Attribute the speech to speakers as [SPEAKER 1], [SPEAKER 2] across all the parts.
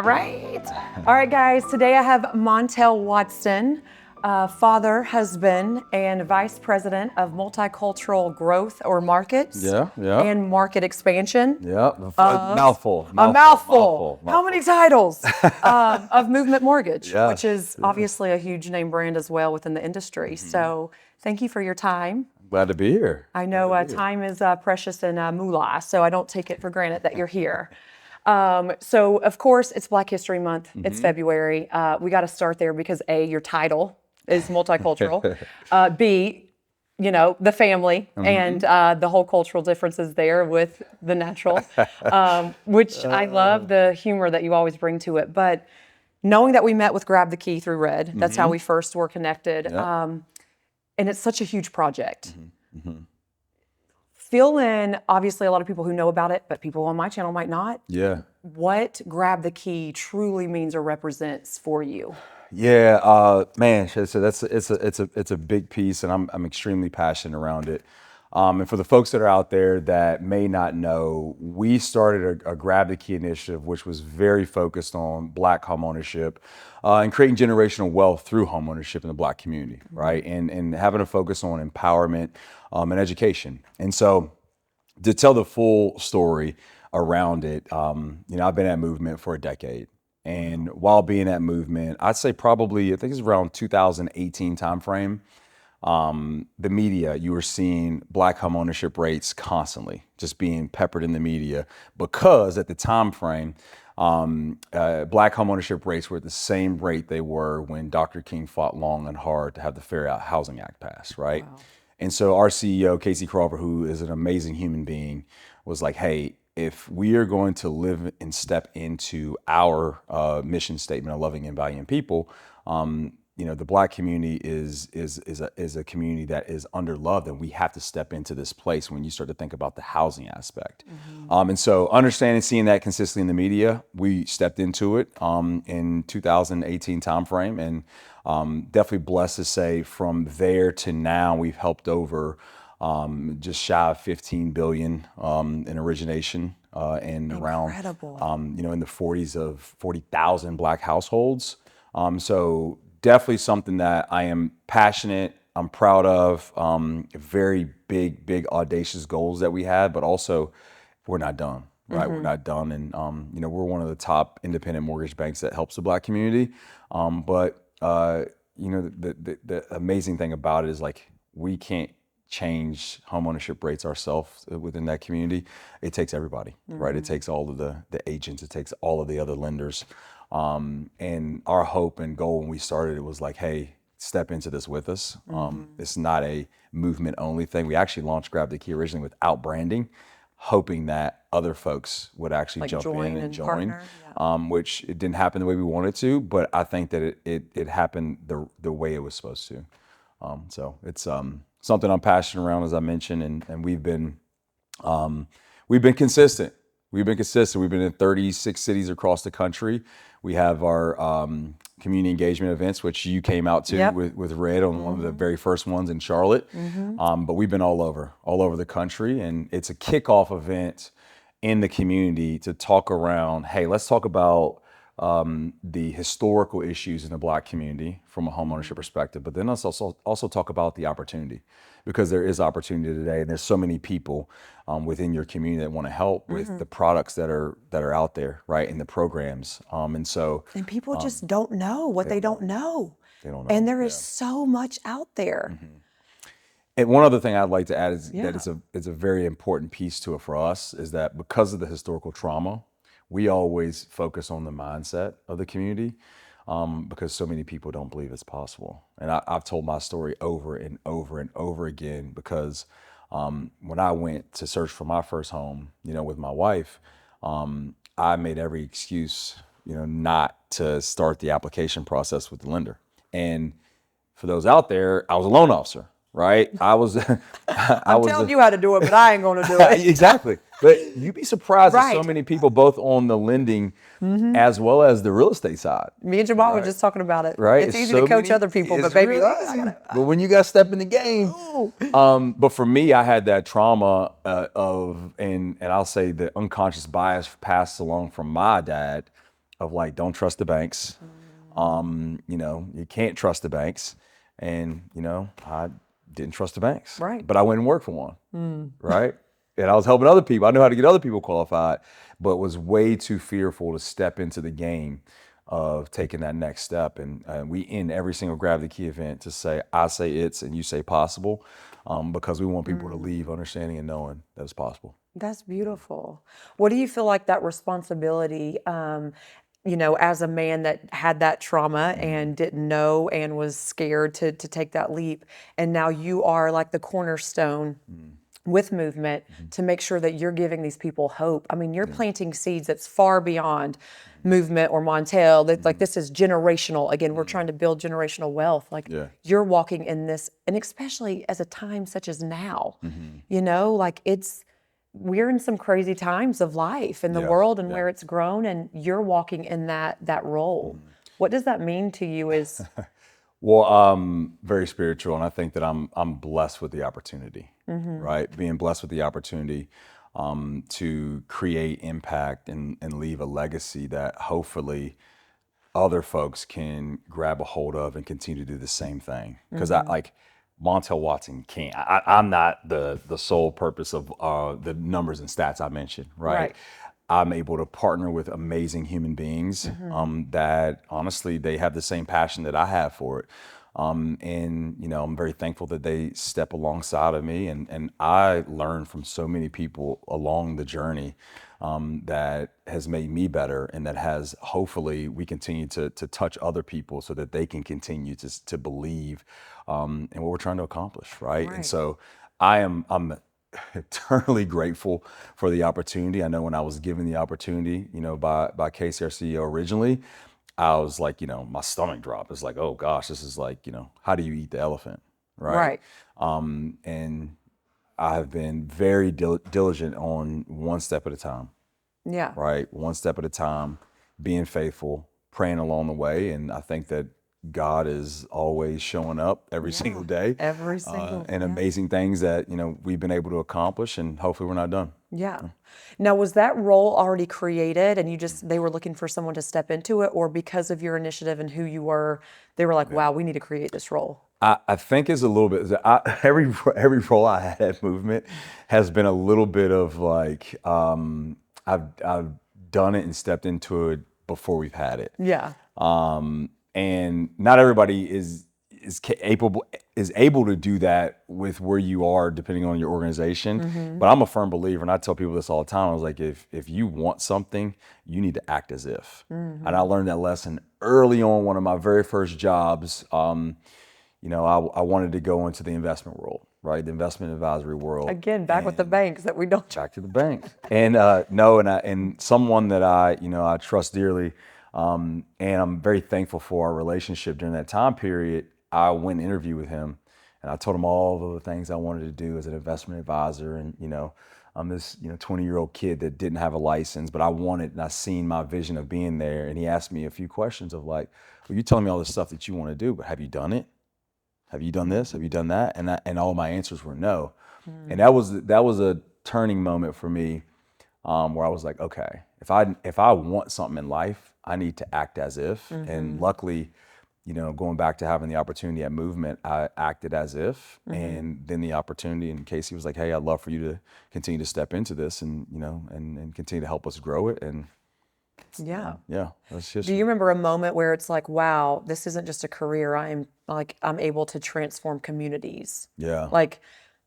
[SPEAKER 1] All right. All right, guys. Today I have Montell Watson, father, husband, and vice president of multicultural growth or markets.
[SPEAKER 2] Yeah.
[SPEAKER 1] And market expansion.
[SPEAKER 2] Yeah. Mouthful.
[SPEAKER 1] A mouthful. How many titles? Of Movement Mortgage,
[SPEAKER 2] Yes,
[SPEAKER 1] which is obviously a huge name brand as well within the industry. So thank you for your time.
[SPEAKER 2] Glad to be here.
[SPEAKER 1] I know time is precious in moolah, so I don't take it for granted that you're here. So of course it's Black History Month. It's February. We got to start there because A, your title is multicultural. B, you know, the family and the whole cultural differences there with the natural, which I love the humor that you always bring to it. But knowing that we met with Grab the Key through Red, that's how we first were connected. And it's such a huge project. Fill in, obviously, a lot of people who know about it, but people on my channel might not.
[SPEAKER 2] Yeah.
[SPEAKER 1] What Grab the Key truly means or represents for you.
[SPEAKER 2] Yeah, man. So it's a big piece, and I'm extremely passionate around it. And for the folks that are out there that may not know, we started a Grab the Key initiative, which was very focused on Black homeownership and creating generational wealth through homeownership in the Black community, right? And having a focus on empowerment and education. And so, to tell the full story around it, you know, I've been at Movement for a decade. And while being at Movement, I'd say probably, I think it's around 2018 timeframe, the media, you were seeing Black homeownership rates constantly just being peppered in the media because at the time frame, Black homeownership rates were at the same rate they were when Dr. King fought long and hard to have the Fair Housing Act passed, right? Wow. And so our CEO, Casey Crawford, who is an amazing human being, was like, hey, if we are going to live and step into our mission statement of loving and valuing people, you know, the Black community is a community that is underloved, and we have to step into this place when you start to think about the housing aspect. And so understanding, seeing that consistently in the media, we stepped into it in 2018 timeframe, and definitely blessed to say from there to now, we've helped over just shy of 15 billion in origination and around, you know, in the 40,000 Black households. So definitely something that I am passionate, I'm proud of, very big, audacious goals that we had, but also we're not done, right? We're not done. And, you know, we're one of the top independent mortgage banks that helps the Black community. But, you know, the amazing thing about it is like, we can't change homeownership rates ourselves within that community. It takes everybody, right? It takes all of the agents, it takes all of the other lenders. And our hope and goal when we started it was like, hey, step into this with us. It's not a movement only thing. We actually launched Grab the Key originally without branding, hoping that other folks would actually like jump in and join, which it didn't happen the way we wanted to, but I think that it happened the way it was supposed to. So it's something I'm passionate around, as I mentioned, and we've been consistent. We've been consistent. We've been in 36 cities across the country. We have our community engagement events, which you came out to with Red on one of the very first ones in Charlotte. But we've been all over the country, and it's a kickoff event in the community to talk around, hey, let's talk about the historical issues in the Black community from a homeownership perspective, but then let's also talk about the opportunity, because there is opportunity today, and there's so many people within your community that want to help with the products that are out there, right, in the programs, and
[SPEAKER 1] people just don't know what they don't know. They don't know, and there is so much out there.
[SPEAKER 2] And one other thing I'd like to add is that it's a very important piece to it for us, is that because of the historical trauma, we always focus on the mindset of the community, because so many people don't believe it's possible. And I've told my story over and over and over again, because when I went to search for my first home, you know, with my wife, I made every excuse, you know, not to start the application process with the lender. And for those out there, I was a loan officer. Right? I'm
[SPEAKER 1] telling you how to do it, but I ain't gonna do it.
[SPEAKER 2] Exactly. But you'd be surprised at so many people, both on the lending as well as the real estate side.
[SPEAKER 1] Me and Jamal were just talking about it.
[SPEAKER 2] Right?
[SPEAKER 1] It's easy to coach other people, but baby,
[SPEAKER 2] but when you got to step in the game. But for me, I had that trauma and I'll say the unconscious bias passed along from my dad, of like, don't trust the banks. You know, you can't trust the banks. And, you know, I didn't trust the banks.
[SPEAKER 1] Right.
[SPEAKER 2] But I went and worked for one. Right. And I was helping other people. I knew how to get other people qualified, but was way too fearful to step into the game of taking that next step. And we end every single Grab the Key event to say, I say it's and you say possible, because we want people to leave understanding and knowing that it's possible.
[SPEAKER 1] That's beautiful. What do you feel like that responsibility, you know, as a man that had that trauma and didn't know and was scared to take that leap, and now you are like the cornerstone with movement to make sure that you're giving these people hope. I mean, you're planting seeds that's far beyond movement or Montell. That's like, this is generational. Again, we're trying to build generational wealth. Like, you're walking in this, and especially as a time such as now, you know, like we're in some crazy times of life in the world and where it's grown, and you're walking in that role. What does that mean to you as
[SPEAKER 2] Well, very spiritual, and I think that I'm blessed with the opportunity, right? Being blessed with the opportunity to create impact and leave a legacy that hopefully other folks can grab a hold of and continue to do the same thing. Because I like Montell Watson can't. I'm not the sole purpose of the numbers and stats I mentioned, right?
[SPEAKER 1] Right.
[SPEAKER 2] I'm able to partner with amazing human beings that honestly, they have the same passion that I have for it. And, you know, I'm very thankful that they step alongside of me, and I learn from so many people along the journey that has made me better, and that has, hopefully, we continue to touch other people so that they can continue to believe in what we're trying to accomplish, right? And
[SPEAKER 1] Right.
[SPEAKER 2] so I'm eternally grateful for the opportunity. I know when I was given the opportunity, you know, by Casey, our CEO, originally, I was like, you know, my stomach dropped. It's like, oh gosh, this is like, you know, how do you eat the elephant, right? And I have been very diligent on one step at a time,
[SPEAKER 1] Yeah.
[SPEAKER 2] right? One step at a time, being faithful, praying along the way. And I think that God is always showing up every single day,
[SPEAKER 1] Every single
[SPEAKER 2] and amazing things that, you know, we've been able to accomplish, and hopefully we're not done.
[SPEAKER 1] Yeah. Now, was that role already created and they were looking for someone to step into it, or because of your initiative and who you were, they were like, wow, we need to create this role?
[SPEAKER 2] I think it's a little bit, every role I had at Movement has been a little bit of like, I've done it and stepped into it before we've had it.
[SPEAKER 1] Yeah.
[SPEAKER 2] And not everybody is able to do that with where you are, depending on your organization. But I'm a firm believer, and I tell people this all the time. I was like, if you want something, you need to act as if. And I learned that lesson early on. One of my very first jobs, you know, I wanted to go into the investment world, right? The investment advisory world.
[SPEAKER 1] Again, back with the banks that we don't.
[SPEAKER 2] Back to the bank. And and someone that I trust dearly, and I'm very thankful for our relationship during that time period. I went and interviewed with him, and I told him all of the things I wanted to do as an investment advisor. And, you know, I'm this 20-year-old kid that didn't have a license, but I wanted, and I seen my vision of being there. And he asked me a few questions of like, well, you're telling me all this stuff that you want to do, but have you done it? Have you done this? Have you done that? And all my answers were no. And that was a turning moment for me, where I was like, okay, if I want something in life, I need to act as if. And luckily, you know, going back to having the opportunity at Movement, I acted as if. And then the opportunity, and Casey was like, hey, I'd love for you to continue to step into this, and, you know, and continue to help us grow it. And
[SPEAKER 1] Yeah.
[SPEAKER 2] that's just.
[SPEAKER 1] Do you remember a moment where it's like, wow, this isn't just a career. I'm able to transform communities.
[SPEAKER 2] Yeah.
[SPEAKER 1] Like,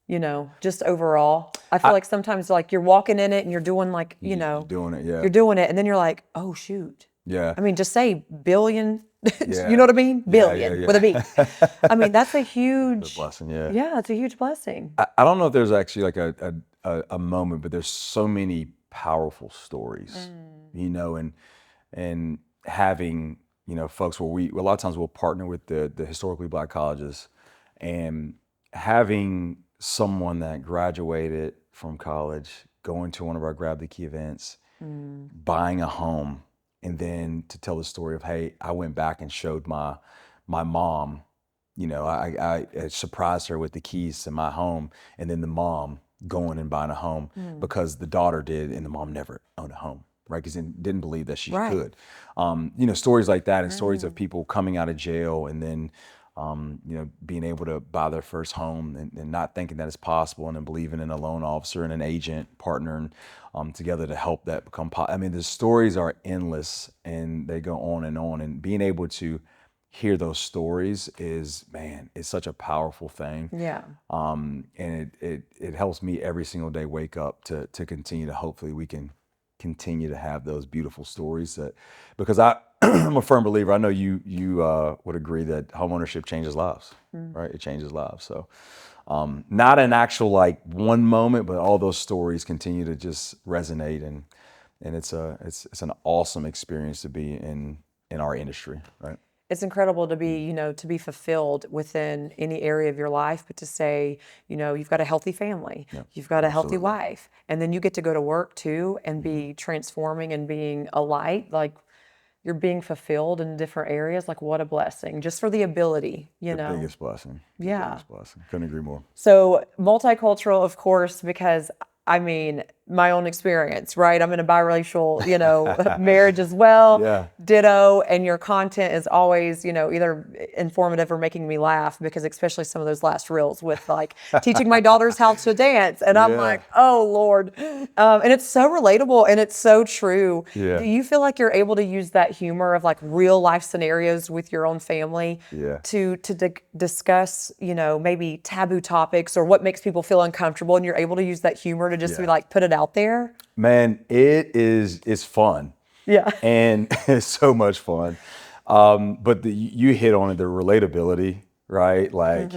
[SPEAKER 1] you know, just overall. I feel like sometimes like you're walking in it and you're doing like, you know,
[SPEAKER 2] You're doing it, yeah.
[SPEAKER 1] you're doing it, and then you're like, oh shoot.
[SPEAKER 2] Yeah.
[SPEAKER 1] I mean, just say billion.
[SPEAKER 2] Yeah.
[SPEAKER 1] You know what I mean? Billion
[SPEAKER 2] yeah.
[SPEAKER 1] with a B. I mean, that's a huge
[SPEAKER 2] blessing, yeah.
[SPEAKER 1] Yeah, it's a huge blessing.
[SPEAKER 2] I don't know if there's actually like a moment, but there's so many powerful stories, you know, and having, you know, folks where a lot of times we'll partner with the historically Black colleges, and having someone that graduated from college, going to one of our Grab the Key events, buying a home, and then to tell the story of, hey, I went back and showed my mom, you know, I surprised her with the keys to my home, and then the mom going and buying a home because the daughter did, and the mom never owned a home. right? Because didn't believe that she
[SPEAKER 1] Right.
[SPEAKER 2] could. Stories like that, and stories of people coming out of jail and then, being able to buy their first home and not thinking that it's possible, and then believing in a loan officer and an agent partnering together to help that become I mean, the stories are endless and they go on, and being able to hear those stories is, man, it's such a powerful thing.
[SPEAKER 1] Yeah.
[SPEAKER 2] And it helps me every single day wake up to continue to, hopefully we can continue to have those beautiful stories because I'm a firm believer. I know you would agree that homeownership changes lives, right? It changes lives. So not an actual like one moment, but all those stories continue to just resonate, and it's an awesome experience to be in our industry, right?
[SPEAKER 1] It's incredible to be, to be fulfilled within any area of your life, but to say, you've got a healthy family, you've got a healthy wife, and then you get to go to work too and be transforming and being a light, like you're being fulfilled in different areas. Like, what a blessing just for the ability,
[SPEAKER 2] The biggest blessing. The
[SPEAKER 1] Yeah.
[SPEAKER 2] biggest blessing. Couldn't agree more.
[SPEAKER 1] So multicultural, of course, because I mean, my own experience, right? I'm in a biracial, marriage as well.
[SPEAKER 2] Yeah.
[SPEAKER 1] Ditto. And your content is always, either informative or making me laugh, because especially some of those last reels with like teaching my daughters how to dance. And I'm like, oh Lord. And it's so relatable and it's so true.
[SPEAKER 2] Yeah.
[SPEAKER 1] Do you feel like you're able to use that humor of like real life scenarios with your own family to discuss, maybe taboo topics or what makes people feel uncomfortable, and you're able to use that humor to just be like, put it out there?
[SPEAKER 2] Man, it's fun.
[SPEAKER 1] Yeah.
[SPEAKER 2] And it's so much fun. But you hit on it, the relatability, right? Like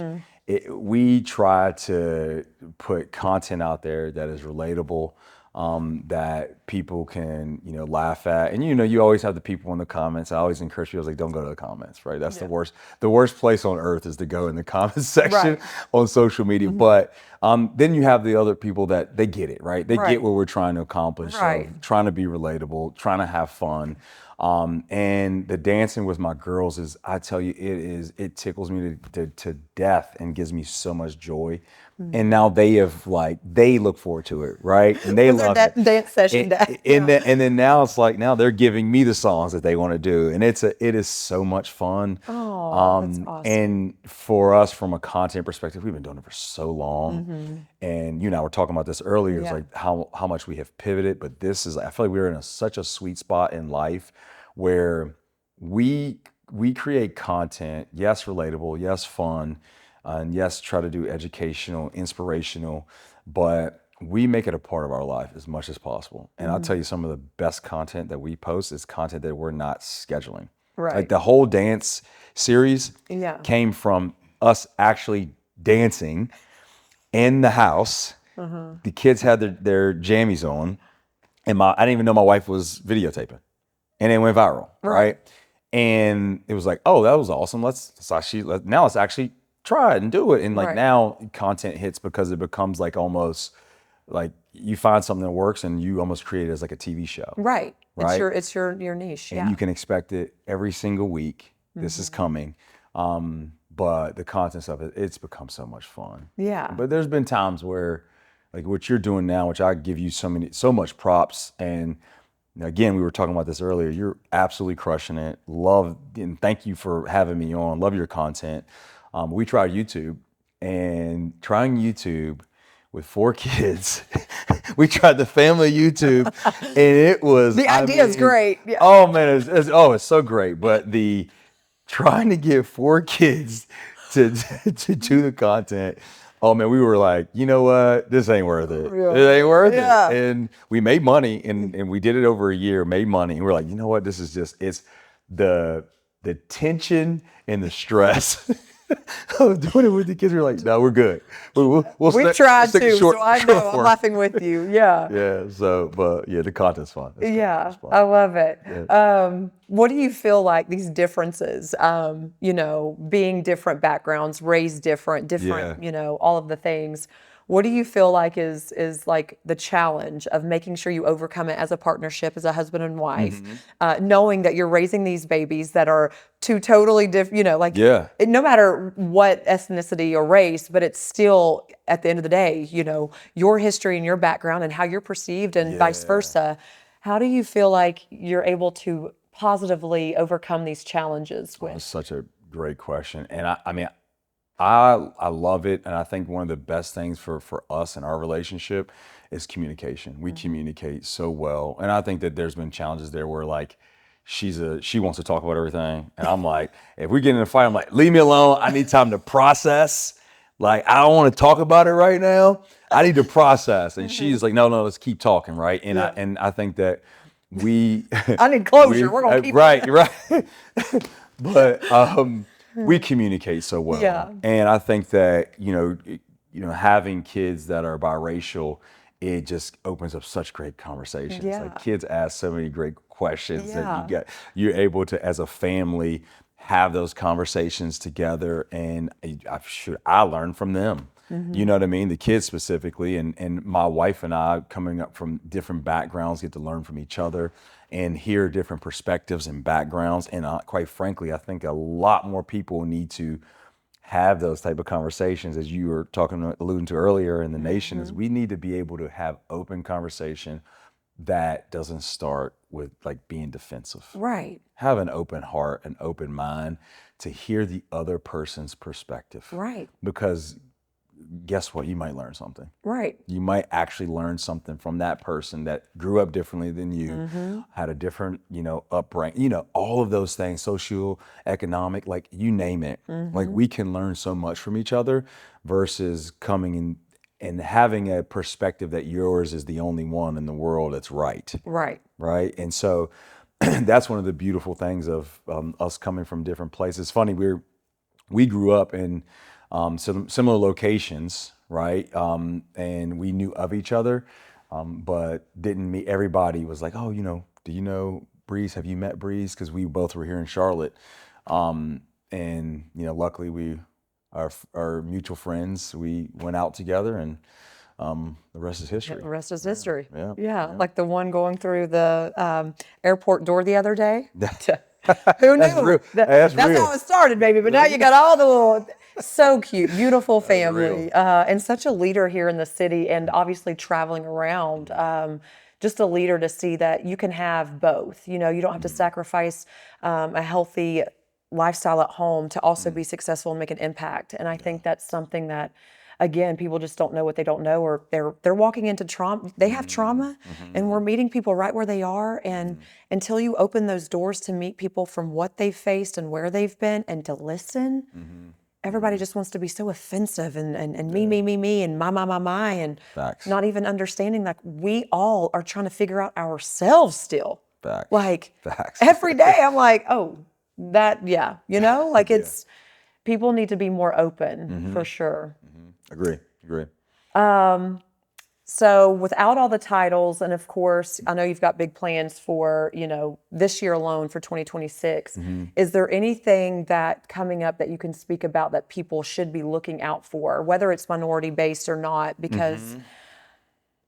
[SPEAKER 2] we try to put content out there that is relatable, that people can, laugh at. And, you always have the people in the comments. I always encourage people, like, don't go to the comments, right? That's the worst place on earth is to go in the comments section on social media. But then you have the other people that they get it, right? They get what we're trying to accomplish, of trying to be relatable, trying to have fun. And the dancing with my girls is, I tell you, it tickles me to death and gives me so much joy. And now they look forward to it, right? And they love it.
[SPEAKER 1] Dance session day.
[SPEAKER 2] And then now it's like, now they're giving me the songs that they want to do. And it is so much fun.
[SPEAKER 1] Oh, that's awesome.
[SPEAKER 2] And for us, from a content perspective, we've been doing it for so long. And you and I were talking about this earlier. It's like how much we have pivoted, but I feel like we're in such a sweet spot in life where we create content, yes, relatable, yes, fun, and yes, try to do educational, inspirational, but we make it a part of our life as much as possible. And I'll tell you, some of the best content that we post is content that we're not scheduling.
[SPEAKER 1] Right.
[SPEAKER 2] Like the whole dance series came from us actually dancing in the house. The kids had their jammies on, and I didn't even know my wife was videotaping, and it went viral, right? And it was like, oh, that was awesome. Now let's actually try it and do it. And like now content hits because it becomes like almost like you find something that works and you almost create it as like a TV show.
[SPEAKER 1] Right. It's your niche.
[SPEAKER 2] And you can expect it every single week. This is coming. But the contents of it's become so much fun.
[SPEAKER 1] Yeah.
[SPEAKER 2] But there's been times where, like what you're doing now, which I give you so much props. And again, we were talking about this earlier. You're absolutely crushing it. Love, and thank you for having me on. Love your content. We tried YouTube, and trying YouTube with 4 kids, we tried the family YouTube, and it was
[SPEAKER 1] the idea is great. Yeah.
[SPEAKER 2] Oh man, it's so great. But trying to get 4 kids to do the content. Oh man, we were like, you know what? This ain't worth it.
[SPEAKER 1] Yeah.
[SPEAKER 2] It ain't worth it.
[SPEAKER 1] Yeah.
[SPEAKER 2] And we made money, and we did it over a year, made money. And we're like, you know what? This is it's the tension and the stress of doing it with the kids. We're like, no, we're good.
[SPEAKER 1] We've tried too, so I know. I'm laughing with you. Yeah.
[SPEAKER 2] Yeah. So, but yeah, the content's fun.
[SPEAKER 1] It's fun. I love it. Yeah. What do you feel like these differences, being different backgrounds, raised different, all of the things, what do you feel like is like the challenge of making sure you overcome it as a partnership, as a husband and wife, knowing that you're raising these babies that are 2 totally different, no matter what ethnicity or race, but it's still, at the end of the day, your history and your background and how you're perceived and vice versa. How do you feel like you're able to positively overcome these challenges
[SPEAKER 2] That's
[SPEAKER 1] with?
[SPEAKER 2] such a great question. And I mean, I love it. And I think one of the best things for us in our relationship is communication. We communicate so well. And I think that there's been challenges there where like she wants to talk about everything. And I'm like, if we get in a fight, I'm like, leave me alone. I need time to process. Like, I don't want to talk about it right now. I need to process. And she's like, no, let's keep talking, right? And
[SPEAKER 1] Yeah.
[SPEAKER 2] I think that we
[SPEAKER 1] I need closure. We're gonna keep
[SPEAKER 2] right. But we communicate so well.
[SPEAKER 1] Yeah.
[SPEAKER 2] And I think that, having kids that are biracial, it just opens up such great conversations.
[SPEAKER 1] Yeah.
[SPEAKER 2] Like kids ask so many great questions
[SPEAKER 1] Yeah.
[SPEAKER 2] that you're able to, as a family, have those conversations together. And I learn from them. You know what I mean? The kids specifically, and my wife and I, coming up from different backgrounds, get to learn from each other and hear different perspectives and backgrounds. And quite frankly, I think a lot more people need to have those type of conversations, as you were alluding to earlier in the nation, is we need to be able to have open conversation that doesn't start with like being defensive.
[SPEAKER 1] Right.
[SPEAKER 2] Have an open heart, an open mind to hear the other person's perspective.
[SPEAKER 1] Right.
[SPEAKER 2] Because guess what? You might learn something.
[SPEAKER 1] Right.
[SPEAKER 2] You might actually learn something from that person that grew up differently than you, had a different, upbringing, all of those things, social, economic, like you name it. Like we can learn so much from each other versus coming in and having a perspective that yours is the only one in the world that's right.
[SPEAKER 1] Right.
[SPEAKER 2] Right. And so that's one of the beautiful things of us coming from different places. It's funny, we grew up in some similar locations, right? And we knew of each other, but didn't meet. Everybody was like, oh, do you know Breeze? Have you met Breeze? Because we both were here in Charlotte. And luckily our mutual friends, we went out together, and the rest is history.
[SPEAKER 1] The rest is history.
[SPEAKER 2] Yeah.
[SPEAKER 1] Yeah. Like the one going through the airport door the other day. Who knew?
[SPEAKER 2] That's real. That's real.
[SPEAKER 1] how it started, baby. But now you got all the little, so cute, beautiful family,
[SPEAKER 2] real.
[SPEAKER 1] and such a leader here in the city, and obviously traveling around. Just a leader to see that you can have both. You don't have to sacrifice a healthy lifestyle at home to also be successful and make an impact. And I think that's something that, again, people just don't know what they don't know, or they're walking into trauma. They have trauma, and we're meeting people right where they are. And until you open those doors to meet people from what they've faced and where they've been, and to listen, everybody just wants to be so offensive and me, and my, and
[SPEAKER 2] Facts.
[SPEAKER 1] not even understanding like we all are trying to figure out ourselves still.
[SPEAKER 2] Facts.
[SPEAKER 1] Like
[SPEAKER 2] Facts.
[SPEAKER 1] every day, I'm like, oh, like it's people need to be more open for sure.
[SPEAKER 2] Agree.
[SPEAKER 1] So without all the titles, and of course, I know you've got big plans for, this year alone for 2026. Is there anything that coming up that you can speak about that people should be looking out for, whether it's minority based or not? Because,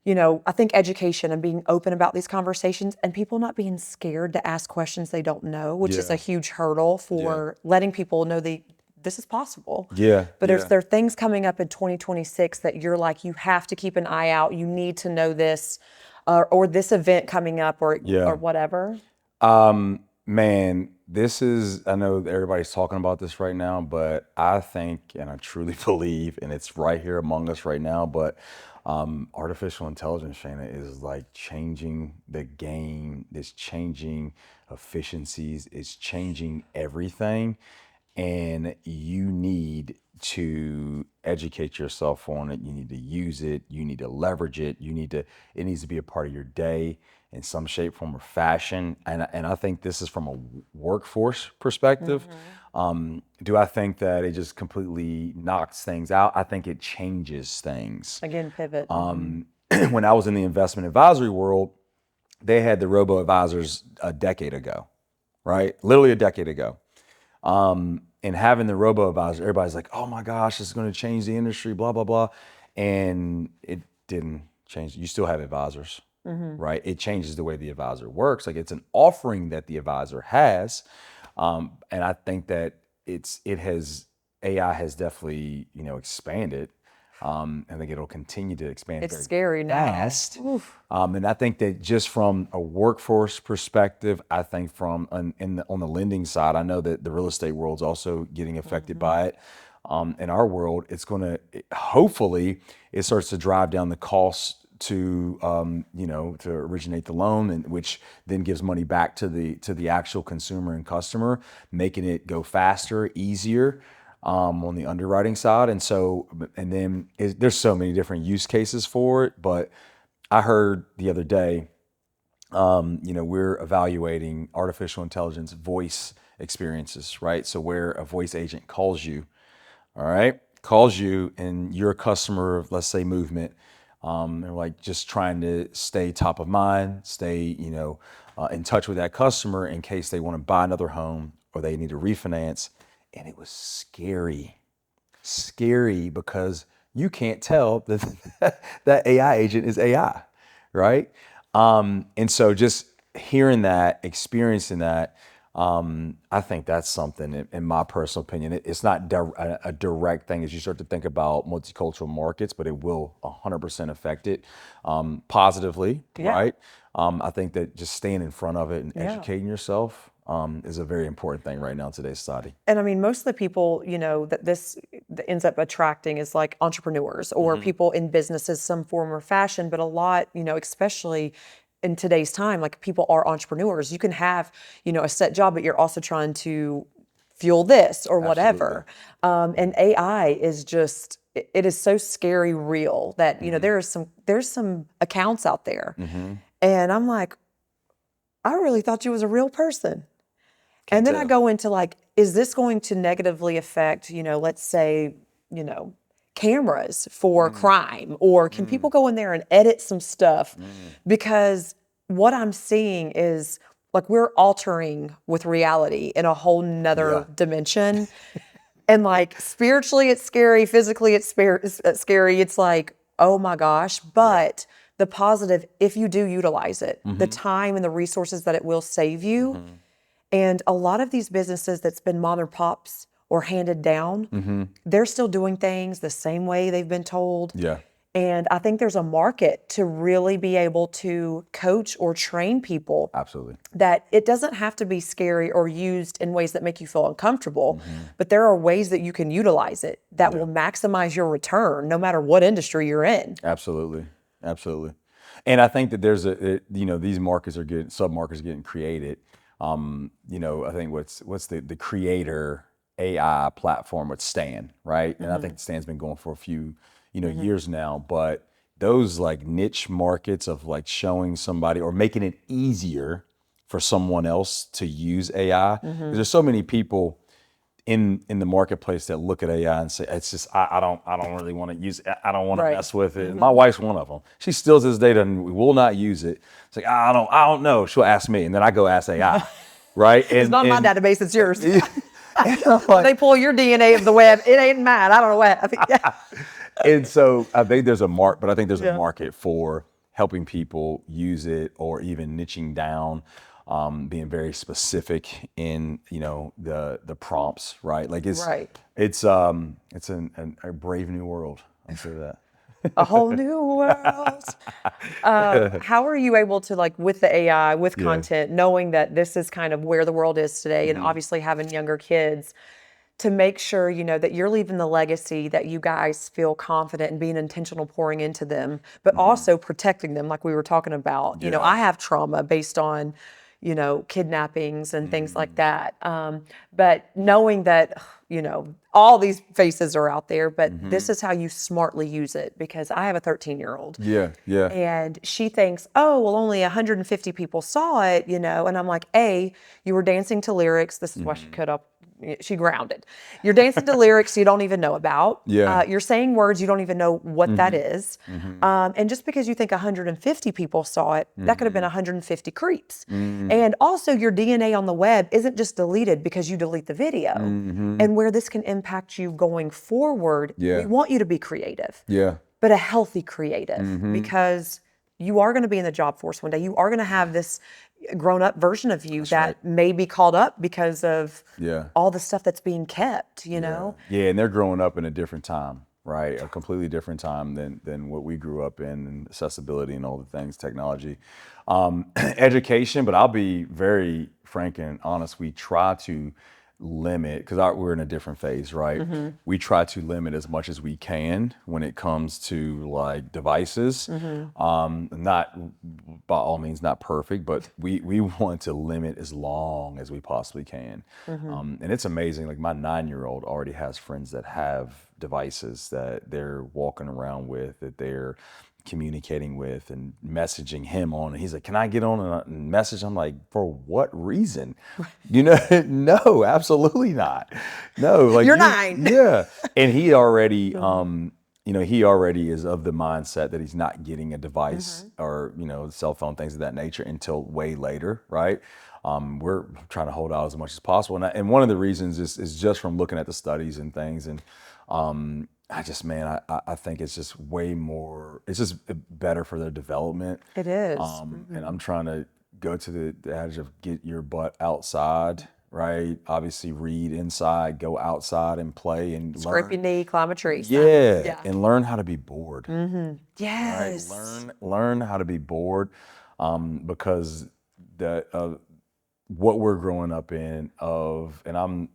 [SPEAKER 1] I think education and being open about these conversations, and people not being scared to ask questions they don't know, which is a huge hurdle for letting people know this is possible.
[SPEAKER 2] Yeah.
[SPEAKER 1] But if there are things coming up in 2026 that you're like, you have to keep an eye out, you need to know this, or this event coming up, or whatever?
[SPEAKER 2] Man, I know everybody's talking about this right now, but I think, and I truly believe, and it's right here among us right now, but artificial intelligence, Shana, is like changing the game. It's changing efficiencies. It's changing everything. And you need to educate yourself on it. You need to use it. You need to leverage it. It needs to be a part of your day in some shape, form, or fashion. And I think this is from a workforce perspective. Do I think that it just completely knocks things out? I think it changes things.
[SPEAKER 1] Again, pivot.
[SPEAKER 2] When I was in the investment advisory world, they had the robo-advisors a decade ago, right? Literally a decade ago. And having the robo-advisor, everybody's like, oh my gosh, this is going to change the industry, blah, blah, blah. And it didn't change. You still have advisors, right? It changes the way the advisor works. Like it's an offering that the advisor has. And I think that AI has definitely, expanded. I think it'll continue to expand
[SPEAKER 1] It's
[SPEAKER 2] very
[SPEAKER 1] scary now.
[SPEAKER 2] fast. And I think that just from a workforce perspective, I think on the lending side, I know that the real estate world's also getting affected by it. In our world, it's going to, hopefully, it starts to drive down the cost to to originate the loan, and which then gives money back to the actual consumer and customer, making it go faster, easier on the underwriting side. And then there's so many different use cases for it. But I heard the other day, we're evaluating artificial intelligence voice experiences, right? So where a voice agent calls you, all right, and you're a customer of, let's say, Movement, and like just trying to stay top of mind, stay, in touch with that customer in case they want to buy another home or they need to refinance. And it was scary because you can't tell that that AI agent is AI, right? And so just hearing that, experiencing that, I think that's something, in my personal opinion, it's not a direct thing as you start to think about multicultural markets, but it will 100% affect it positively,
[SPEAKER 1] Yeah.
[SPEAKER 2] right? I think that just staying in front of it and
[SPEAKER 1] Yeah.
[SPEAKER 2] educating yourself is a very important thing right now in today's society.
[SPEAKER 1] And I mean, most of the people, that that ends up attracting is like entrepreneurs or people in businesses, some form or fashion, but a lot, especially in today's time, like people are entrepreneurs. You can have, a set job, but you're also trying to fuel this or whatever. And AI is just, it is so scary real that, there's some accounts out there. And I'm like, I really thought you was a real person. And then I go into like, is this going to negatively affect, let's say, cameras for crime? Or can people go in there and edit some stuff? Because what I'm seeing is like we're altering with reality in a whole nother dimension. And like spiritually, it's scary. Physically, it's scary. It's like, oh my gosh. But the positive, if you do utilize it, the time and the resources that it will save you. And a lot of these businesses that's been mom and pops or handed down, they're still doing things the same way they've been told.
[SPEAKER 2] Yeah.
[SPEAKER 1] And I think there's a market to really be able to coach or train people.
[SPEAKER 2] Absolutely.
[SPEAKER 1] That it doesn't have to be scary or used in ways that make you feel uncomfortable, but there are ways that you can utilize it that will maximize your return no matter what industry you're in.
[SPEAKER 2] Absolutely. And I think that there's these markets are getting, sub-markets are getting created. I think what's the creator AI platform with Stan, right? And I think Stan's been going for a few, years now, but those like niche markets of like showing somebody or making it easier for someone else to use AI. Because there's so many people in the marketplace that look at AI and say, it's just, I don't really want to use it. I don't want to mess with it. My wife's one of them. She still to this day will not use it. It's like, I don't know. She'll ask me and then I go ask AI, right? And,
[SPEAKER 1] It's not in my database, it's yours.
[SPEAKER 2] and I'm like,
[SPEAKER 1] They pull your DNA of the web. It ain't mine. I don't know what.
[SPEAKER 2] and so I think there's a market for helping people use it or even niching down, being very specific in, the prompts, right? Like it's a brave new world. I'm sure of that.
[SPEAKER 1] A whole new world. How are you able to, like, with the AI, with content, knowing that this is kind of where the world is today, and obviously having younger kids, to make sure, that you're leaving the legacy that you guys feel confident and being intentional pouring into them, but also protecting them, like we were talking about. I have trauma based on, kidnappings and things like that. But knowing that, all these faces are out there, but this is how you smartly use it, because I have a 13-year-old.
[SPEAKER 2] Yeah.
[SPEAKER 1] And she thinks, oh, well, only 150 people saw it, and I'm like, you were dancing to lyrics. This is why she grounded. You're dancing to lyrics you don't even know about.
[SPEAKER 2] Yeah.
[SPEAKER 1] You're saying words you don't even know what that is. And just because you think 150 people saw it, that could have been 150 creeps. And also your DNA on the web isn't just deleted because you delete the video. And where this can impact you going forward, we want you to be creative.
[SPEAKER 2] Yeah.
[SPEAKER 1] But a healthy creative, because you are going to be in the job force one day. You are going to have this grown-up version of you may be called up because of all the stuff that's being kept,
[SPEAKER 2] Yeah, and they're growing up in a different time, right? A completely different time than what we grew up in, and accessibility and all the things, technology, education. But I'll be very frank and honest. We try to limit, because we're in a different phase, right? We try to limit as much as we can when it comes to like devices. Not by all means not perfect, but we want to limit as long as we possibly can. And it's amazing. Like my 9-year-old already has friends that have devices that they're walking around with, that they're communicating with and messaging him on. And he's like, can I get on and message? I'm like, for what reason? You know, no, absolutely not. No, like
[SPEAKER 1] You're 9.
[SPEAKER 2] Yeah. And he already, he already is of the mindset that he's not getting a device or, cell phone, things of that nature until way later. Right. We're trying to hold out as much as possible. And one of the reasons is just from looking at the studies and things. And, I think it's just way more, it's just better for their development.
[SPEAKER 1] It is.
[SPEAKER 2] And I'm trying to go to the adage of get your butt outside, right? Obviously read inside, go outside and play and
[SPEAKER 1] Scrape your knee, climb a tree.
[SPEAKER 2] Yeah. And learn how to be bored.
[SPEAKER 1] Yes.
[SPEAKER 2] Right? Learn how to be bored, because what we're growing up in and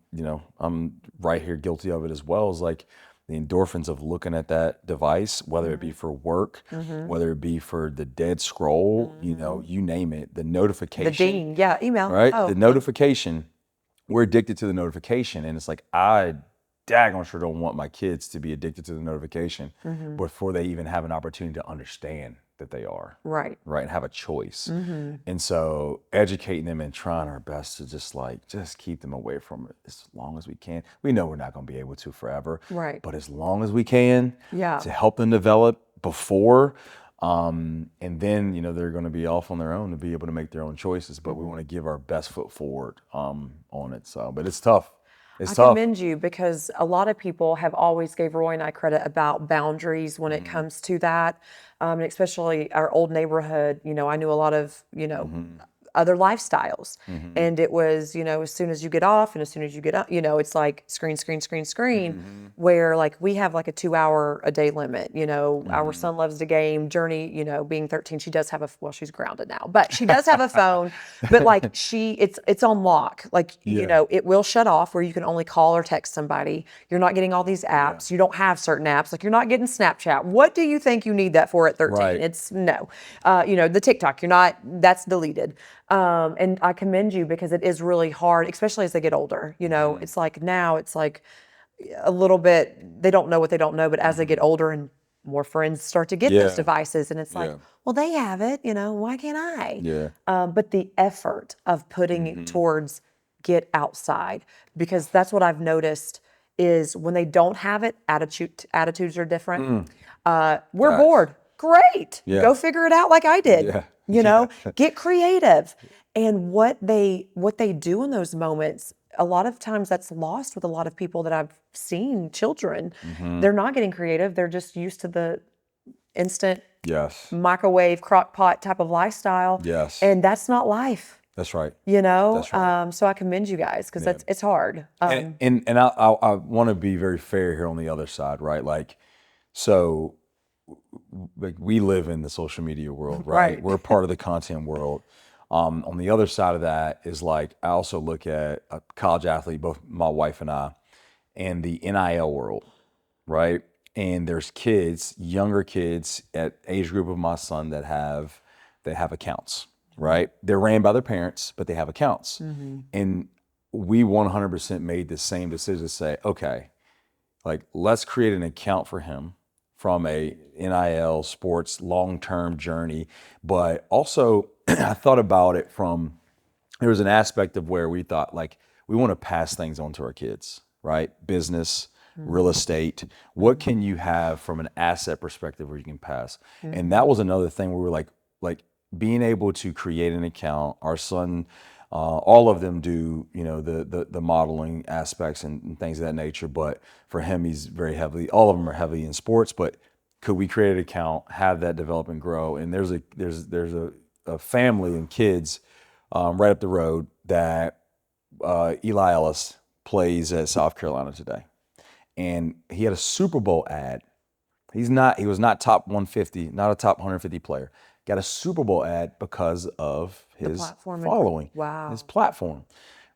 [SPEAKER 2] I'm right here guilty of it as well, is like the endorphins of looking at that device, whether it be for work, whether it be for the dead scroll, you name it, the notification.
[SPEAKER 1] The ding, yeah, email.
[SPEAKER 2] Right?
[SPEAKER 1] Oh.
[SPEAKER 2] The notification, we're addicted to the notification. And it's like, I daggone sure don't want my kids to be addicted to the notification before they even have an opportunity to understand that they are.
[SPEAKER 1] Right.
[SPEAKER 2] And have a choice. And so educating them and trying our best to just keep them away from it as long as we can. We know we're not going to be able to forever.
[SPEAKER 1] Right.
[SPEAKER 2] But as long as we can,
[SPEAKER 1] Yeah.
[SPEAKER 2] to help them develop before, and then, they're going to be off on their own to be able to make their own choices. But we want to give our best foot forward on it. So, but it's tough.
[SPEAKER 1] I commend you, because a lot of people have always gave Roy and I credit about boundaries when it comes to that. And especially our old neighborhood, I knew a lot of, other lifestyles. And it was, as soon as you get off and as soon as you get up, it's like screen, where like we have like a 2-hour a day limit. Our son loves the game. Journey, being 13, she does have she's grounded now, but she does have a phone. But like it's on lock. Like, it will shut off where you can only call or text somebody. You're not getting all these apps. You don't have certain apps. Like you're not getting Snapchat. What do you think you need that for at 13?
[SPEAKER 2] Right.
[SPEAKER 1] It's no. The TikTok, that's deleted. And I commend you, because it is really hard, especially as they get older. It's like now it's like a little bit, they don't know what they don't know, but as they get older and more friends start to get those devices, and it's like, well, they have it, why can't I?
[SPEAKER 2] Yeah.
[SPEAKER 1] But the effort of putting towards get outside, because that's what I've noticed is when they don't have it, attitudes are different. We're bored. Great.
[SPEAKER 2] Yeah.
[SPEAKER 1] Go figure it out like I did.
[SPEAKER 2] Yeah.
[SPEAKER 1] Get creative. And what they do in those moments, a lot of times that's lost with a lot of people that I've seen, children. They're not getting creative. They're just used to the instant microwave crock pot type of lifestyle.
[SPEAKER 2] Yes.
[SPEAKER 1] And that's not life.
[SPEAKER 2] That's right.
[SPEAKER 1] That's
[SPEAKER 2] right.
[SPEAKER 1] So I commend you guys, because it's hard.
[SPEAKER 2] And I want to be very fair here on the other side, right? Like, so like we live in the social media world, right? We're part of the content world. On the other side of that is like, I also look at a college athlete, both my wife and I, and the NIL world, right? And there's kids, younger kids at age group of my son that have accounts, right? They're ran by their parents, but they have accounts. And we 100% made the same decision to say, okay, like let's create an account for him from a NIL sports long-term journey. But also I thought about it from, there was an aspect of where we thought like, we want to pass things on to our kids, right? Business, real estate. What can you have from an asset perspective where you can pass? And that was another thing where we were like being able to create an account. Our son, all of them do, the modeling aspects and things of that nature. But for him, he's very heavily, all of them are heavily in sports, but could we create an account, have that develop and grow? And there's a family and kids right up the road that Eli Ellis plays at South Carolina today. and he had a Super Bowl ad. He was not top 150, not a top 150 player. Got a Super Bowl ad because of his
[SPEAKER 1] platform
[SPEAKER 2] following,
[SPEAKER 1] wow.
[SPEAKER 2] his platform,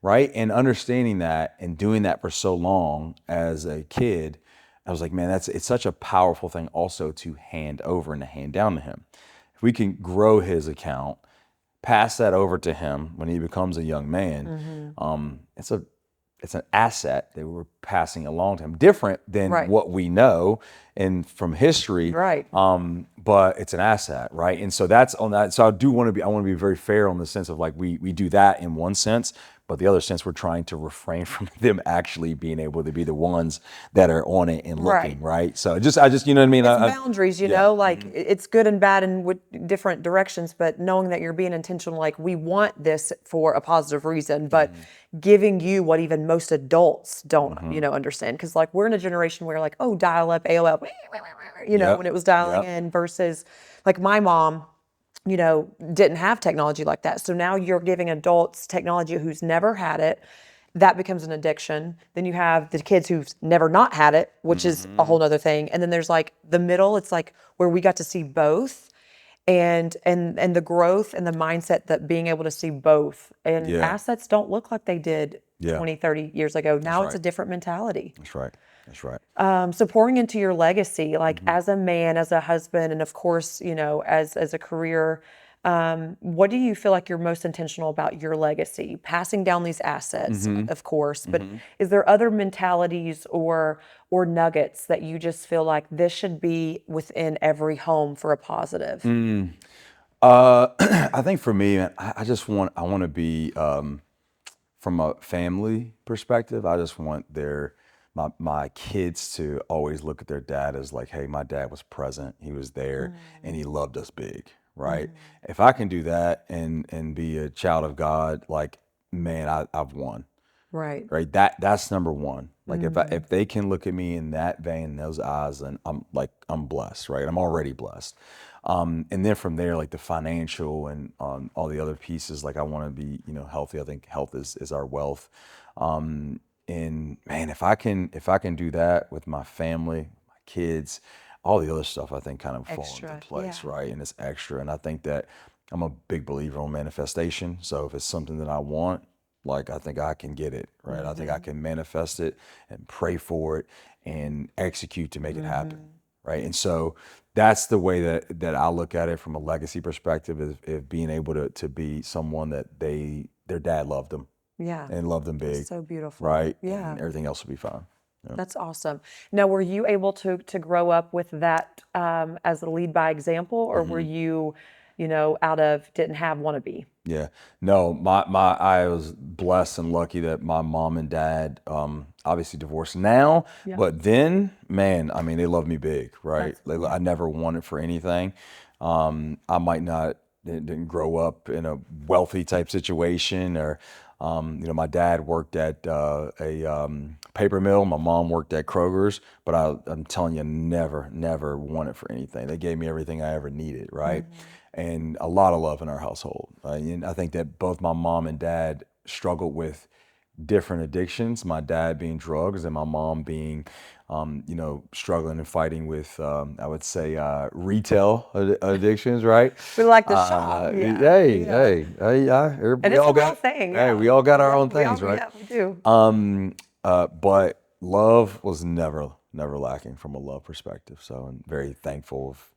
[SPEAKER 2] right? And understanding that and doing that for so long as a kid, I was like, man, it's such a powerful thing also to hand over and to hand down to him. If we can grow his account, pass that over to him when he becomes a young man, it's an asset that we're passing along to him. Different than
[SPEAKER 1] Right.
[SPEAKER 2] what we know and from history,
[SPEAKER 1] Right.
[SPEAKER 2] but it's an asset, right? And so that's on that. So I want to be very fair on the sense of like we do that in one sense, but the other sense we're trying to refrain from them actually being able to be the ones that are on it and looking, right? So I just you know what I mean?
[SPEAKER 1] It's boundaries, you know, like it's good and bad in with different directions, but knowing that you're being intentional, like we want this for a positive reason, but giving you what even most adults don't, you know, understand. Because like we're in a generation where like, oh, dial up, AOL, you know, when it was dialing in versus like my mom, you know, didn't have technology like that. So now you're giving adults technology who's never had it. That becomes an addiction. Then you have the kids who've never not had it, which is a whole nother thing. And then there's like the middle, it's like where we got to see both and the growth and the mindset that being able to see both and assets don't look like they did 20, 30 years ago. Now it's a different mentality.
[SPEAKER 2] That's right. That's right.
[SPEAKER 1] So pouring into your legacy, like as a man, as a husband, and of course, you know, as a career, what do you feel like you're most intentional about your legacy? Passing down these assets, of course, but is there other mentalities or nuggets that you just feel like this should be within every home for a positive?
[SPEAKER 2] I think for me, man, I want to be, from a family perspective, I just want my kids to always look at their dad as like, hey, my dad was present, he was there, and he loved us big, right? If I can do that and be a child of God, like, man, I've won,
[SPEAKER 1] Right.
[SPEAKER 2] right? That's number one. Like if they can look at me in that vein, those eyes, then I'm blessed, right? I'm already blessed. And then from there, like the financial and all the other pieces, like I want to be, you know, healthy. I think health is our wealth. And man, if I can do that with my family, my kids, all the other stuff, I think kind of fall
[SPEAKER 1] Extra,
[SPEAKER 2] into place,
[SPEAKER 1] yeah.
[SPEAKER 2] right? And it's extra. And I think that I'm a big believer on manifestation. So if it's something that I want, like I think I can get it, right? I think I can manifest it and pray for it and execute to make it happen, right? And so that's the way that I look at it from a legacy perspective, is being able to be someone that their dad loved them
[SPEAKER 1] Yeah.
[SPEAKER 2] and loved them big,
[SPEAKER 1] So beautiful.
[SPEAKER 2] right?
[SPEAKER 1] Yeah.
[SPEAKER 2] And everything else will be fine. Yeah.
[SPEAKER 1] That's awesome. Now, were you able to grow up with that as a lead by example, or were you, you know, didn't have wannabe?
[SPEAKER 2] Yeah, no, I was blessed and lucky that my mom and dad, obviously divorced now, but then, man, I mean, they loved me big, right? I never wanted for anything. I might not didn't grow up in a wealthy type situation, or, you know, my dad worked at a paper mill, my mom worked at Kroger's, but I'm telling you, never wanted for anything. They gave me everything I ever needed, right? And a lot of love in our household. And I think that both my mom and dad struggled with different addictions. My dad being drugs, and my mom being, you know, struggling and fighting with, I would say, retail addictions. Right?
[SPEAKER 1] We like the shop. Yeah.
[SPEAKER 2] We
[SPEAKER 1] it's
[SPEAKER 2] all
[SPEAKER 1] a real
[SPEAKER 2] got,
[SPEAKER 1] thing.
[SPEAKER 2] hey,
[SPEAKER 1] Yeah.
[SPEAKER 2] we all got our own
[SPEAKER 1] We all-
[SPEAKER 2] things, right?
[SPEAKER 1] Yeah, we do.
[SPEAKER 2] But love was never lacking from a love perspective. So I'm very thankful of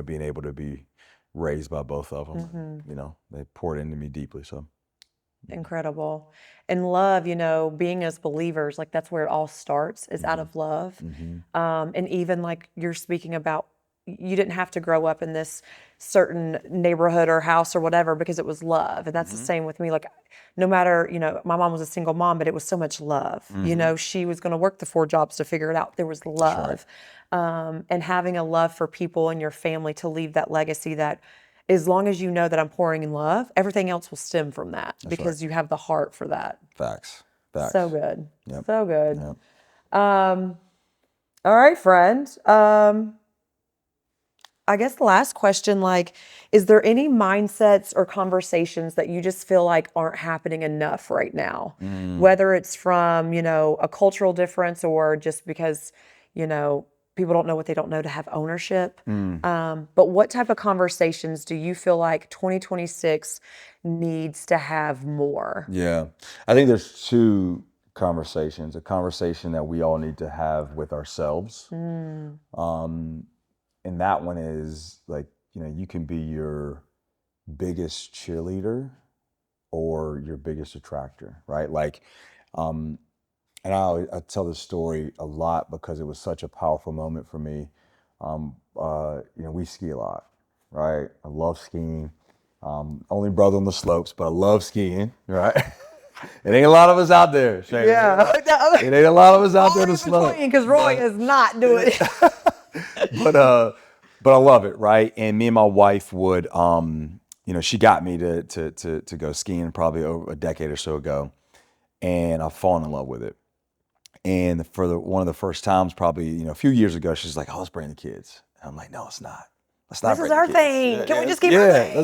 [SPEAKER 2] being able to be raised by both of them. And, you know, they poured into me deeply. So
[SPEAKER 1] Incredible. And love, you know, being as believers, like that's where it all starts, is out of love. And even like you're speaking about, you didn't have to grow up in this certain neighborhood or house or whatever because it was love. And that's the same with me. Like, no matter, you know, my mom was a single mom, but it was so much love. You know, she was going to work the 4 jobs to figure it out. There was love. And having a love for people in your family to leave that legacy that, as long as you know that I'm pouring in love, everything else will stem from that because you have the heart for that.
[SPEAKER 2] facts.
[SPEAKER 1] So good.
[SPEAKER 2] Yep.
[SPEAKER 1] So good.
[SPEAKER 2] Yep.
[SPEAKER 1] All right, friend. I guess the last question, like, is there any mindsets or conversations that you just feel like aren't happening enough right now? Whether it's from, a cultural difference or just because, people don't know what they don't know to have ownership. But what type of conversations do you feel like 2026 needs to have more?
[SPEAKER 2] Yeah. I think there's two conversations. A conversation that we all need to have with ourselves. And that one is like, you can be your biggest cheerleader or your biggest attractor, right? Like, and I tell this story a lot because it was such a powerful moment for me. We ski a lot, right? I love skiing. Only brother on the slopes, but I love skiing, right? It ain't a lot of us out there, Shane.
[SPEAKER 1] Yeah.
[SPEAKER 2] It ain't a lot of us out there
[SPEAKER 1] All
[SPEAKER 2] to
[SPEAKER 1] in
[SPEAKER 2] slope.
[SPEAKER 1] between, because Roy is not doing it.
[SPEAKER 2] But I love it, right? And me and my wife would, she got me to go skiing probably over a decade or so ago, and I've fallen in love with it. And for one of the first times, probably a few years ago, she's like, "Oh, let's bring the kids." And I'm like, "No, it's not. Let's not
[SPEAKER 1] This
[SPEAKER 2] bring
[SPEAKER 1] is
[SPEAKER 2] the
[SPEAKER 1] our
[SPEAKER 2] kids.
[SPEAKER 1] thing. Can we just keep our thing?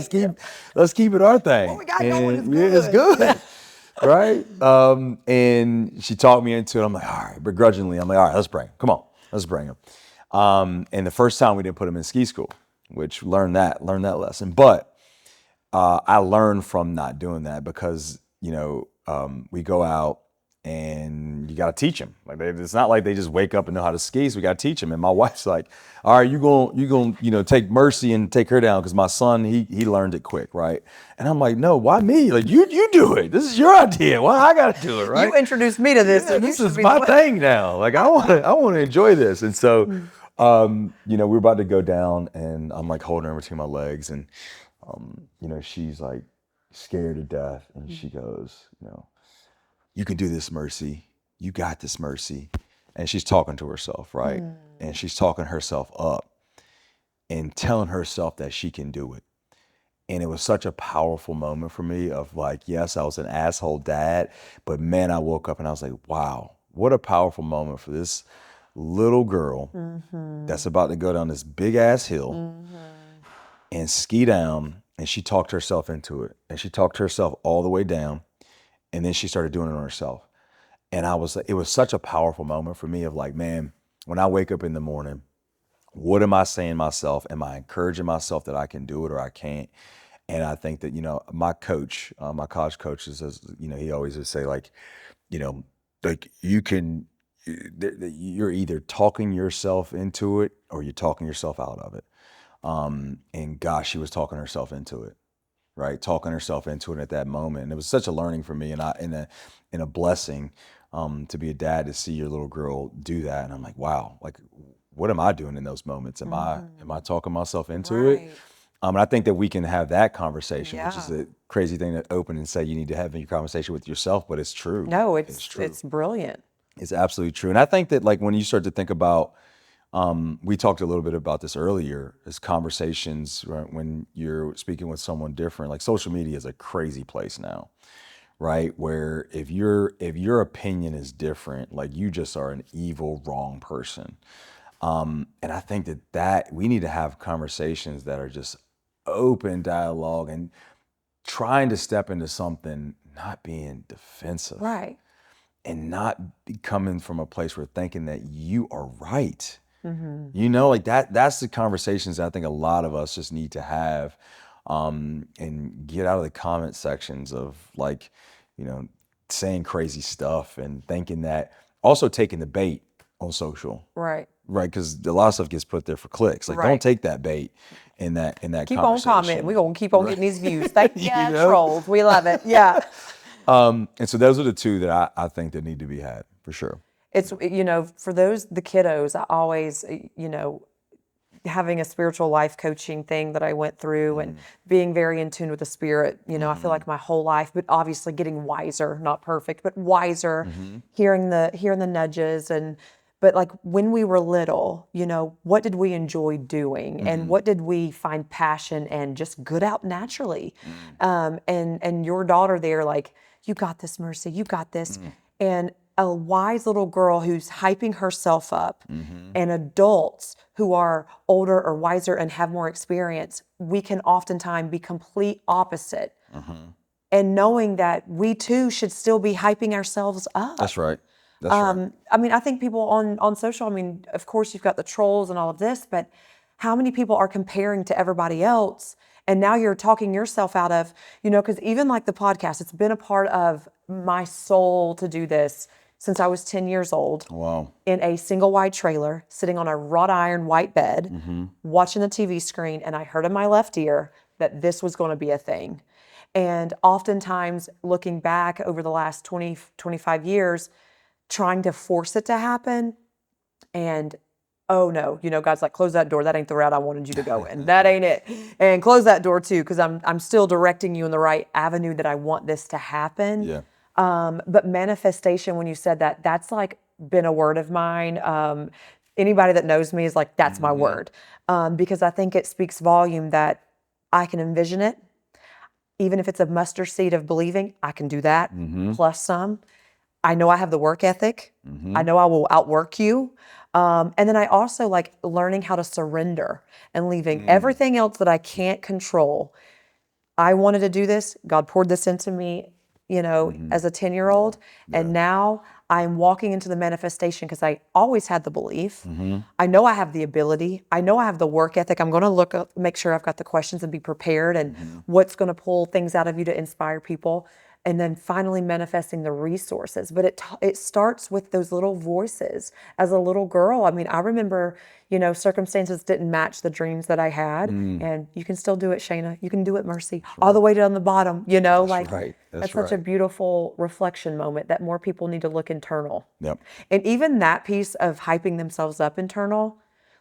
[SPEAKER 2] Let's keep it our thing.
[SPEAKER 1] What we got going is
[SPEAKER 2] Yeah, it's good." Right? And she talked me into it. I'm like, all right, begrudgingly, I'm like, all right, let's bring him. Come on, let's bring him. And the first time we didn't put him in ski school, which learned that lesson. But I learned from not doing that because, we go out and you got to teach them. Like it's not like they just wake up and know how to ski. So we got to teach them. And my wife's like, all right, you going take Mercy and take her down. Cause my son, he learned it quick. Right. And I'm like, no, why me? Like you do it. This is your idea. Why I got to do it. Right.
[SPEAKER 1] You introduced me to this.
[SPEAKER 2] Yeah,
[SPEAKER 1] So
[SPEAKER 2] this is my thing now. Like I want to enjoy this. And so, we're about to go down and I'm like holding her between my legs and, she's like scared to death. And she goes, you can do this, Mercy. You got this, Mercy. And she's talking to herself, right? And she's talking herself up and telling herself that she can do it. And it was such a powerful moment for me of like, yes, I was an asshole dad, but man, I woke up and I was like, wow, what a powerful moment for this little girl that's about to go down this big ass hill and ski down. And she talked herself into it. And she talked herself all the way down. And then she started doing it on herself. And it was such a powerful moment for me of like, man, when I wake up in the morning, what am I saying to myself? Am I encouraging myself that I can do it or I can't? And I think that, my coach, my college coach says, he always would say like, like you're either talking yourself into it or you're talking yourself out of it. And gosh, she was talking herself into it. Right, talking herself into it at that moment, and it was such a learning for me, and a blessing to be a dad to see your little girl do that. And I'm like, wow, like what am I doing in those moments? Am I talking myself into it? And I think that we can have that conversation, which is a crazy thing to open and say you need to have your conversation with yourself, but it's true.
[SPEAKER 1] No, it's
[SPEAKER 2] true.
[SPEAKER 1] It's brilliant.
[SPEAKER 2] It's absolutely true, and I think that like when you start to think about. We talked a little bit about this earlier as conversations, right, when you're speaking with someone different. Like social media is a crazy place now, right? Where if your opinion is different, like you just are an evil, wrong person. And I think that we need to have conversations that are just open dialogue and trying to step into something, not being defensive.
[SPEAKER 1] Right.
[SPEAKER 2] And not be coming from a place where thinking that you are right. Like that's the conversations that I think a lot of us just need to have and get out of the comment sections of like, saying crazy stuff and thinking that also taking the bait on social.
[SPEAKER 1] Right.
[SPEAKER 2] Right. Because a lot of stuff gets put there for clicks. Like don't take that bait in that
[SPEAKER 1] Keep on
[SPEAKER 2] conversation.
[SPEAKER 1] commenting. We're going to keep on getting these views. Thank you, trolls. We love it. Yeah.
[SPEAKER 2] And so those are the two that I think that need to be had for sure.
[SPEAKER 1] It's, for the kiddos, I always, having a spiritual life coaching thing that I went through and being very in tune with the spirit, I feel like my whole life, but obviously getting wiser, not perfect, but wiser, hearing the nudges but like when we were little, what did we enjoy doing and what did we find passion and just good out naturally? And your daughter there, like, you got this, Mercy, you got this. And a wise little girl who's hyping herself up and adults who are older or wiser and have more experience, we can oftentimes be complete opposite. And knowing that we too should still be hyping ourselves up.
[SPEAKER 2] That's right. That's right.
[SPEAKER 1] I mean, I think people on social, I mean, of course you've got the trolls and all of this, but how many people are comparing to everybody else? And now you're talking yourself out of, you know, because even like the podcast, it's been a part of my soul to do this since I was 10 years old.
[SPEAKER 2] Wow.
[SPEAKER 1] In a single wide trailer, sitting on a wrought iron white bed, watching the TV screen, and I heard in my left ear that this was going to be a thing. And oftentimes, looking back over the last 20, 25 years, trying to force it to happen, and oh no, you know, God's like, close that door. That ain't the route I wanted you to go in. That ain't it. And close that door too, because I'm still directing you in the right avenue that I want this to happen.
[SPEAKER 2] Yeah.
[SPEAKER 1] But manifestation, when you said that, that's like been a word of mine. Anybody that knows me is like, that's my word. Because I think it speaks volume that I can envision it. Even if it's a mustard seed of believing, I can do that, plus some. I know I have the work ethic. I know I will outwork you. And then I also like learning how to surrender and leaving everything else that I can't control. I wanted to do this. God poured this into me, you know, as a 10-year-old. And now I'm walking into the manifestation because I always had the belief. I know I have the ability. I know I have the work ethic. I'm going to look up, make sure I've got the questions and be prepared and what's going to pull things out of you to inspire people. And then finally manifesting the resources. But it starts with those little voices. As a little girl, I mean, I remember, you know, circumstances didn't match the dreams that I had. And you can still do it, Shana. You can do it, Mercy. All the way down the bottom, you know,
[SPEAKER 2] That's right.
[SPEAKER 1] That's such a beautiful reflection moment that more people need to look internal.
[SPEAKER 2] Yep.
[SPEAKER 1] And even that piece of hyping themselves up internal,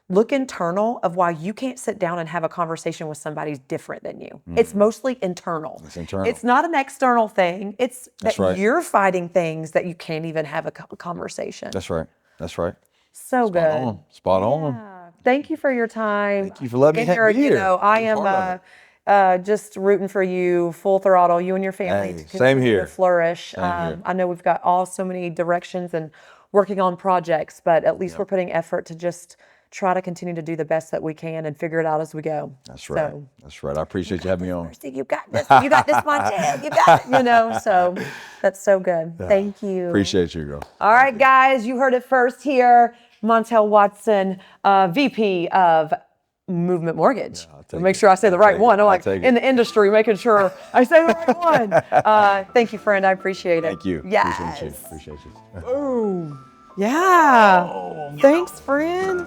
[SPEAKER 1] look internal of why you can't sit down and have a conversation with somebody different than you. It's mostly internal.
[SPEAKER 2] It's internal.
[SPEAKER 1] It's not an external thing. It's
[SPEAKER 2] That's
[SPEAKER 1] that
[SPEAKER 2] right.
[SPEAKER 1] you're fighting things that you can't even have a conversation.
[SPEAKER 2] That's right. That's right.
[SPEAKER 1] So
[SPEAKER 2] Spot
[SPEAKER 1] good.
[SPEAKER 2] on. Spot on.
[SPEAKER 1] Yeah. Thank you for your time.
[SPEAKER 2] Thank you for letting me be
[SPEAKER 1] You
[SPEAKER 2] here.
[SPEAKER 1] know, I
[SPEAKER 2] Be part of
[SPEAKER 1] am just rooting for you, full throttle, you and your family
[SPEAKER 2] Hey,
[SPEAKER 1] to
[SPEAKER 2] same
[SPEAKER 1] continue
[SPEAKER 2] here.
[SPEAKER 1] to flourish.
[SPEAKER 2] Same here.
[SPEAKER 1] I know we've got so many directions and working on projects, but at least we're putting effort to just try to continue to do the best that we can and figure it out as we go.
[SPEAKER 2] That's right.
[SPEAKER 1] So,
[SPEAKER 2] That's right. I appreciate you having me on.
[SPEAKER 1] Mercy, you got this. You got this, Montell. You got it. You know, so that's so good. Thank you.
[SPEAKER 2] Appreciate you, girl.
[SPEAKER 1] All right, guys, you heard it first here. Montell Watson, VP of Movement Mortgage. Make sure I say the right one. I'm like in the industry, making sure I say the right one. Thank you, friend. I appreciate it.
[SPEAKER 2] Thank you.
[SPEAKER 1] Yes.
[SPEAKER 2] Appreciate you.
[SPEAKER 1] Boom. Yeah. Thanks, friend.